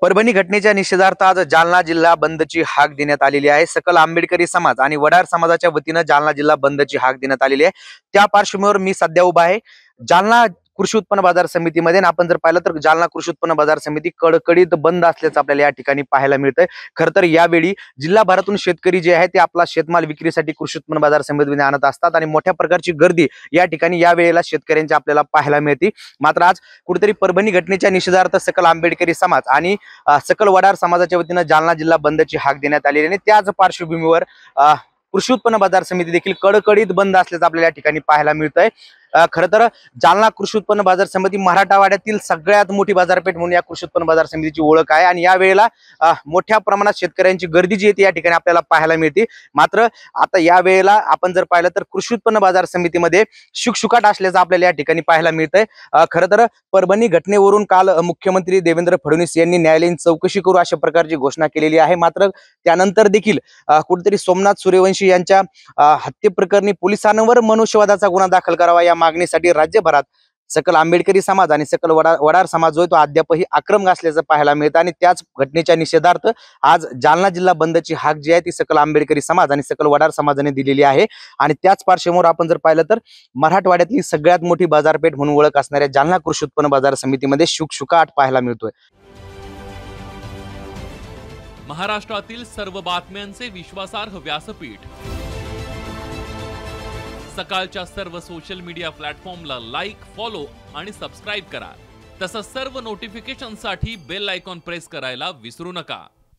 परभणी घटनेच्या निषेधार्थ आज जालना जिल्हा बंदची हाक देण्यात आलेली आहे। सकल आंबेडकरी समाज आणि वडार समाजाच्या वतीनं जालना जिल्हा बंदची हाक देण्यात आलेली आहे। त्या पार्श्वभूमीवर मी सध्या उभा आहे जालना कृषी उत्पन्न बाजार समितीमध्ये। आणि आपण जर पाहिलं तर जालना कृषी उत्पन्न बाजार समिती कडकडीत बंद असल्याचं आपल्याला या ठिकाणी पाहायला मिळतंय। खरं तर यावेळी जिल्हाभरातून शेतकरी जे आहे ते आपला शेतमाल विक्रीसाठी कृषी उत्पन्न बाजार समितीमध्ये आणत असतात आणि मोठ्या प्रकारची गर्दी या ठिकाणी या वेळेला शेतकऱ्यांची आपल्याला पाहायला मिळते। मात्र आज कुठेतरी परभणी घटनेच्या निषेधार्थ सकल आंबेडकरी समाज आणि सकल वडार समाजाच्या वतीनं जालना जिल्हा बंदची हाक देण्यात आलेली आहे। त्याच पार्श्वभूमीवर कृषी उत्पन्न बाजार समिती देखील कडकडीत बंद असल्याचं आपल्याला या ठिकाणी पाहायला मिळतंय। खरं तर जालना कृषी उत्पन्न बाजार समिती मराठवाड्यातील सगळ्यात मोठी बाजारपेठ म्हणून या कृषी उत्पन्न बाजार समितीची ओळख आहे आणि या वेळेला मोठ्या प्रमाणात शेतकऱ्यांची गर्दी जी आहे या ठिकाणी आपल्याला पाहायला मिळते। मात्र आता या वेळेला आपण जर पाहिलं तर कृषी उत्पन्न बाजार समितीमध्ये शुकशुकाट असल्याचं आपल्याला या ठिकाणी पाहायला मिळतंय। खरं तर परभणी घटनेवरून काल मुख्यमंत्री देवेंद्र फडणवीस यांनी न्यायालयीन चौकशी करू अशा प्रकारची घोषणा केलेली आहे। मात्र त्यानंतर देखील कुठेतरी सोमनाथ सूर्यवंशी यांच्या हत्येप्रकरणी पोलिसांवर मनुष्यवधाचा गुन्हा दाखल करावा या मागणीसाठी राज्यभरात सकल आंबेडकरी समाज आणि सकल वडार समाज जो आहे तो अद्यापही आक्रमक असल्याचं पाहायला मिळतं। आणि त्याच घटनेच्या निषेधार्थ आज जालना जिल्हा बंदची हाक जी आहे ती सकल आंबेडकरी समाज आणि सकल वडार समाजाने दिलेली आहे। आणि त्याच पार्श्वभूमीवर आपण जर पाहिलं तर मराठवाड्यातली सगळ्यात मोठी बाजारपेठ म्हणून ओळख असणाऱ्या जालना कृषी उत्पन्न बाजार समितीमध्ये शुकशुकाट पाहायला मिळतोय। महाराष्ट्रातील सर्व बातम्यांचे विश्वासार्ह व्यासपीठ सकाळच्या सर्व सोशल मीडिया प्लॅटफॉर्मला लाईक, फॉलो आणि सबस्क्राईब करा। तसंच सर्व नोटिफिकेशनसाठी बेल आयकॉन प्रेस करायला विसरू नका।